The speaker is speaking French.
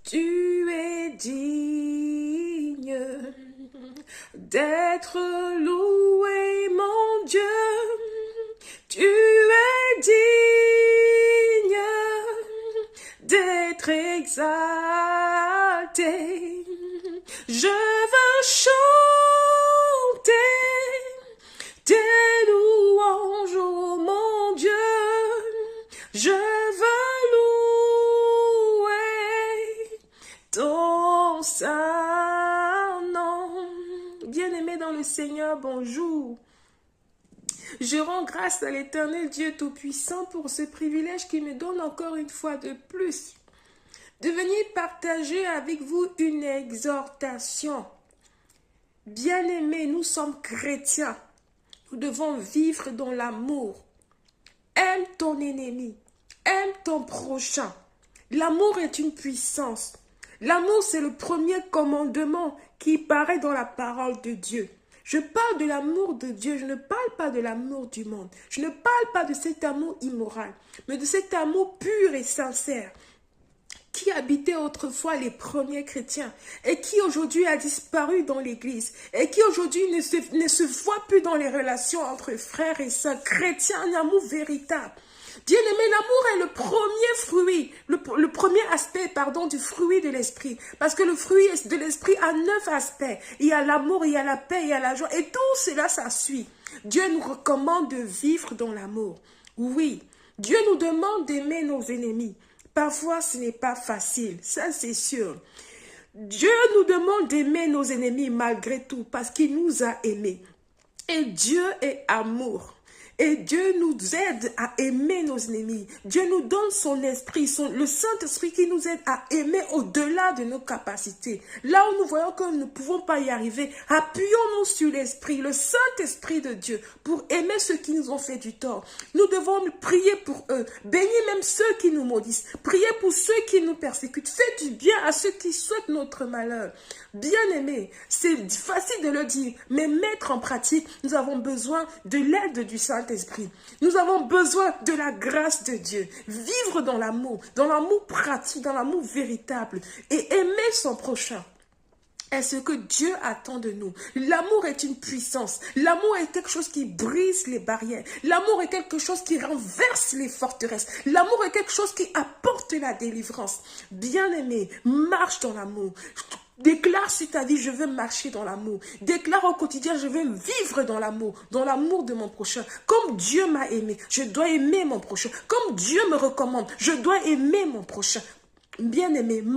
Tu es digne d'être loué, mon Dieu. Tu es digne d'être exalté. Je veux chanter tes louanges, oh mon Dieu. Je veux louer ton saint nom. Bien-aimé dans le Seigneur, bonjour. Je rends grâce à l'Éternel Dieu Tout-Puissant pour ce privilège qu'il me donne encore une fois de plus de venir partager avec vous une exhortation. Bien-aimés, nous sommes chrétiens. Nous devons vivre dans l'amour. Aime ton ennemi. Aime ton prochain. L'amour est une puissance. L'amour, c'est le premier commandement qui paraît dans la parole de Dieu. Je parle de l'amour de Dieu, je ne parle pas de l'amour du monde. Je ne parle pas de cet amour immoral, mais de cet amour pur et sincère qui habitait autrefois les premiers chrétiens et qui aujourd'hui a disparu dans l'Église et qui aujourd'hui ne se voit plus dans les relations entre frères et sœurs chrétiens, un amour véritable. Bien-aimé, l'amour est le premier fruit, le premier aspect, du fruit de l'esprit. Parce que le fruit de l'esprit a 9 aspects. Il y a l'amour, il y a la paix, il y a la joie. Et tout cela, ça suit. Dieu nous recommande de vivre dans l'amour. Oui, Dieu nous demande d'aimer nos ennemis. Parfois, ce n'est pas facile, ça c'est sûr. Dieu nous demande d'aimer nos ennemis malgré tout, parce qu'il nous a aimés. Et Dieu est amour. Et Dieu nous aide à aimer nos ennemis. Dieu nous donne son esprit, le Saint-Esprit qui nous aide à aimer au-delà de nos capacités. Là où nous voyons que nous ne pouvons pas y arriver, appuyons-nous sur l'Esprit, le Saint-Esprit de Dieu, pour aimer ceux qui nous ont fait du tort. Nous devons prier pour eux, bénir même ceux qui nous maudissent, prier pour ceux qui nous persécutent, faites du bien à ceux qui souhaitent notre malheur. Bien-aimés, c'est facile de le dire, mais mettre en pratique, nous avons besoin de l'aide du Saint-Esprit. Nous avons besoin de la grâce de Dieu. Vivre dans l'amour pratique, dans l'amour véritable et aimer son prochain. est ce que Dieu attend de nous. L'amour est une puissance. L'amour est quelque chose qui brise les barrières. L'amour est quelque chose qui renverse les forteresses. L'amour est quelque chose qui apporte la délivrance. Bien-aimé, marche dans l'amour. Déclare sur ta vie, je veux marcher dans l'amour. Déclare au quotidien, je veux vivre dans l'amour de mon prochain. Comme Dieu m'a aimé, je dois aimer mon prochain. Comme Dieu me recommande, je dois aimer mon prochain. Bien-aimé,